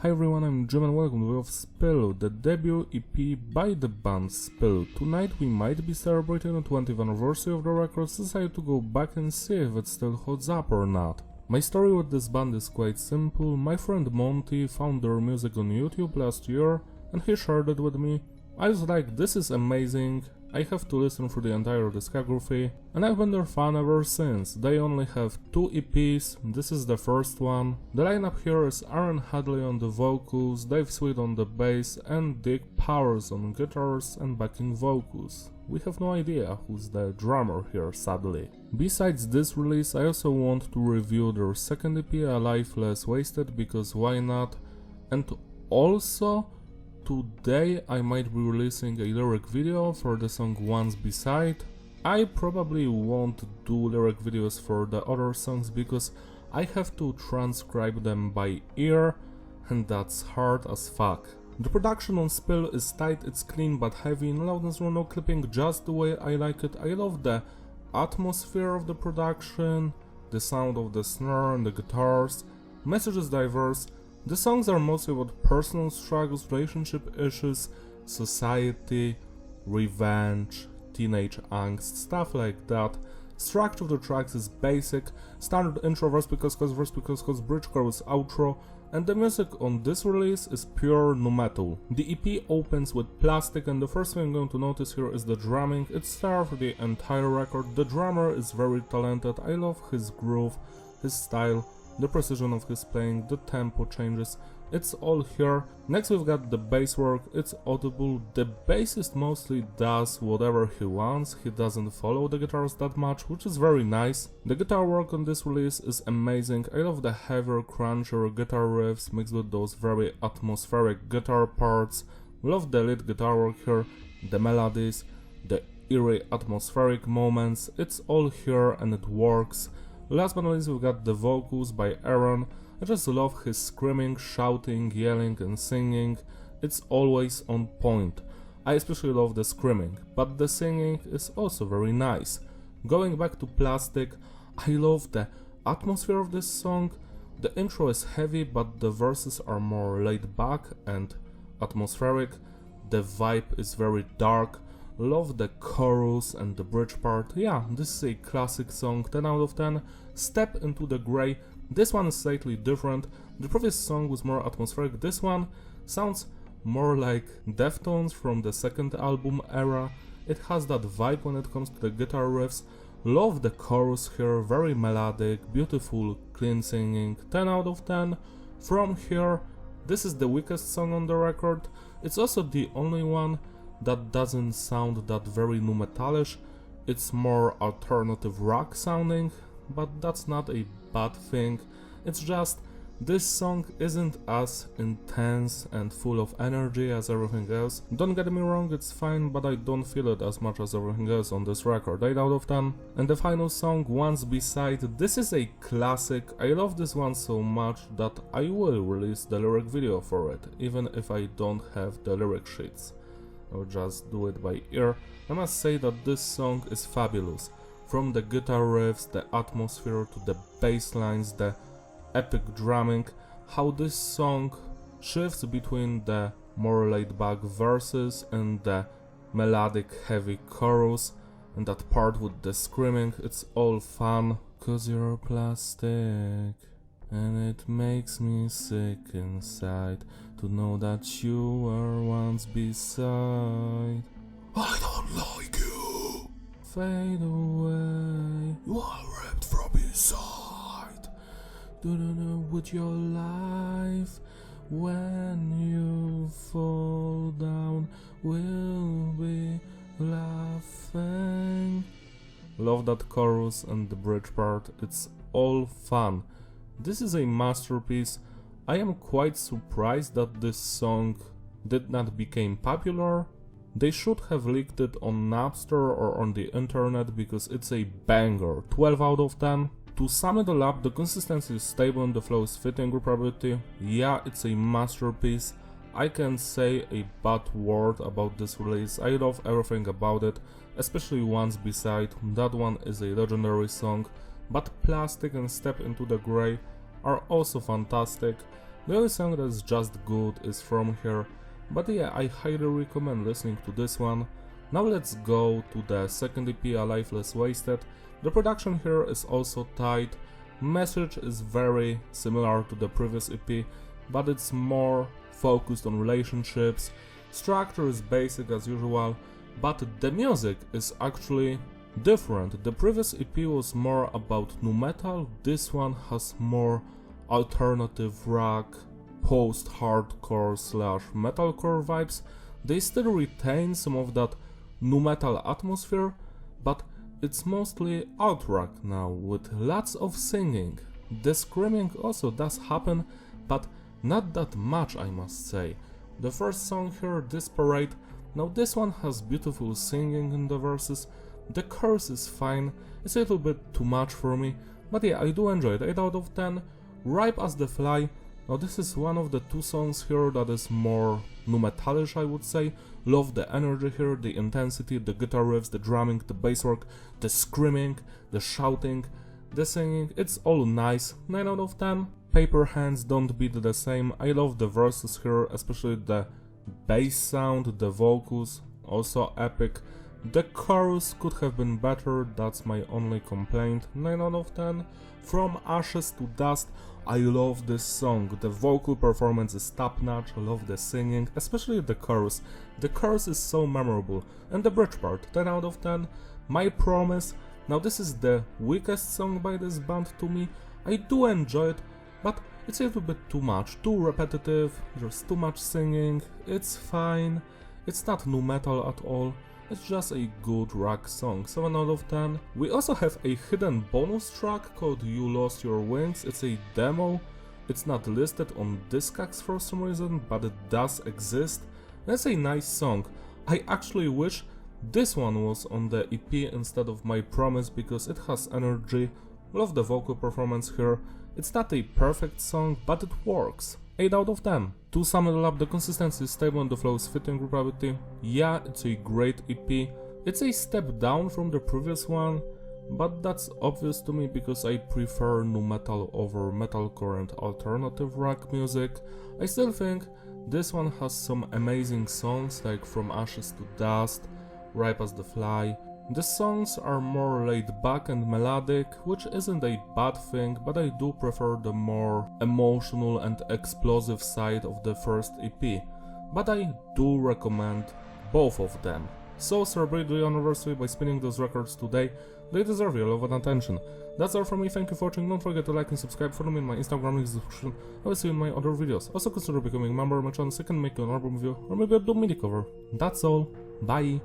Hi everyone, I'm Jim and welcome to Spil, the debut EP by the band Spil. Tonight we might be celebrating the 20th anniversary of the record, so I decided to go back and see if it still holds up or not. My story with this band is quite simple. My friend Monty found their music on YouTube last year and he shared it with me. I was like, this is amazing, I have to listen through the entire discography, and I've been their fan ever since. They only have 2 EPs, this is the first one. The lineup here is Aaron Hadley on the vocals, Dave Sweet on the bass, and Dick Powers on guitars and backing vocals. We have no idea who's the drummer here, sadly. Besides this release, I also want to review their second EP, A Life Less Wasted, because why not? And also, today I might be releasing a lyric video for the song Once Beside. I probably won't do lyric videos for the other songs because I have to transcribe them by ear and that's hard as fuck. The production on Spil is tight, it's clean but heavy, no loudness or no clipping, just the way I like it. I love the atmosphere of the production, the sound of the snare and the guitars, message is diverse. The songs are mostly about personal struggles, relationship issues, society, revenge, teenage angst, stuff like that. Structure of the tracks is basic, standard intro, verse because, bridge, chorus, outro, and the music on this release is pure nu metal. The EP opens with Plastic, and the first thing I'm going to notice here is the drumming. It's there for the entire record. The drummer is very talented, I love his groove, his style, the precision of his playing, the tempo changes, it's all here. Next we've got the bass work, it's audible. The bassist mostly does whatever he wants, he doesn't follow the guitars that much, which is very nice. The guitar work on this release is amazing, I love the heavier, crunchier guitar riffs mixed with those very atmospheric guitar parts. Love the lead guitar work here, the melodies, the eerie atmospheric moments, it's all here and it works. Last but not least, we've got the vocals by Aaron. I just love his screaming, shouting, yelling and singing. It's always on point. I especially love the screaming, but the singing is also very nice. Going back to Plastic, I love the atmosphere of this song. The intro is heavy, but the verses are more laid back and atmospheric. The vibe is very dark. Love the chorus and the bridge part. Yeah, this is a classic song, 10 out of 10. Step Into the Grey. This one is slightly different. The previous song was more atmospheric. This one sounds more like Deftones from the second album era. It has that vibe when it comes to the guitar riffs. Love the chorus here, very melodic, beautiful, clean singing, 10 out of 10. From here, this is the weakest song on the record. It's also the only one that doesn't sound that very nu metalish. It's more alternative rock sounding, but that's not a bad thing. It's just this song isn't as intense and full of energy as everything else. Don't get me wrong, it's fine, but I don't feel it as much as everything else on this record, 8 out of 10. And the final song, Once Beside, this is a classic. I love this one so much that I will release the lyric video for it, even if I don't have the lyric sheets. I'll just do it by ear. I must say that this song is fabulous. From the guitar riffs, the atmosphere, to the bass lines, the epic drumming, how this song shifts between the more laid back verses and the melodic heavy chorus, and that part with the screaming, it's all fun. 'Cause you're plastic, and it makes me sick inside to know that you were once beside. I don't like you. Fade away. You are ripped from inside. With your life, when you fall down, we'll be laughing. Love that chorus and the bridge part, it's all fun. This is a masterpiece. I am quite surprised that this song did not become popular. They should have leaked it on Napster or on the internet because it's a banger, 12 out of 10. To sum it all up, the consistency is stable and the flow is fitting reproductivity. Yeah, it's a masterpiece. I can't say a bad word about this release. I love everything about it, especially Once Beside. That one is a legendary song. But Plastic and Step Into the Grey are also fantastic. The only song that is just good is From Here, but yeah, I highly recommend listening to this one. Now let's go to the second EP, A Life Less Wasted. The production here is also tight, message is very similar to the previous EP, but it's more focused on relationships. Structure is basic as usual, but the music is actually different. The previous EP was more about nu metal, this one has more alternative rock, post-hardcore / metalcore vibes. They still retain some of that nu metal atmosphere, but it's mostly alt rock now, with lots of singing. The screaming also does happen, but not that much, I must say. The first song here, Disparate, now this one has beautiful singing in the verses. The chorus is fine, it's a little bit too much for me, but yeah, I do enjoy it, 8 out of 10. Ripe as the Fly, now this is one of the two songs here that is more nu metalish, I would say. Love the energy here, the intensity, the guitar riffs, the drumming, the bass work, the screaming, the shouting, the singing, it's all nice, 9 out of 10. Paper Hands don't beat the same. I love the verses here, especially the bass sound, the vocals, also epic. The chorus could have been better, that's my only complaint, 9 out of 10. From Ashes to Dust, I love this song, the vocal performance is top-notch, I love the singing, especially the chorus. The chorus is so memorable, and the bridge part, 10 out of 10. My Promise, now this is the weakest song by this band to me. I do enjoy it, but it's a little bit too much, too repetitive, there's too much singing, it's fine, it's not nu metal at all. It's just a good rock song, 7 out of 10. We also have a hidden bonus track called You Lost Your Wings. It's a demo, it's not listed on Discogs for some reason, but it does exist. That's a nice song. I actually wish this one was on the EP instead of My Promise because it has energy. Love the vocal performance here. It's not a perfect song, but it works. 8 out of 10. To sum it up, the consistency is stable and the flow is fitting with gravity. Yeah, it's a great EP. It's a step down from the previous one, but that's obvious to me because I prefer nu metal over metalcore and alternative rock music. I still think this one has some amazing songs like From Ashes to Dust, Ripe as the Fly. The songs are more laid back and melodic, which isn't a bad thing, but I do prefer the more emotional and explosive side of the first EP. But I do recommend both of them. So celebrate the anniversary by spinning those records today, they deserve your love and attention. That's all from me, thank you for watching, don't forget to like and subscribe, follow me in my Instagram link in the description, I will see you in my other videos. Also consider becoming a member of my channel so I can make you an album review or maybe a doom mini cover. That's all, bye!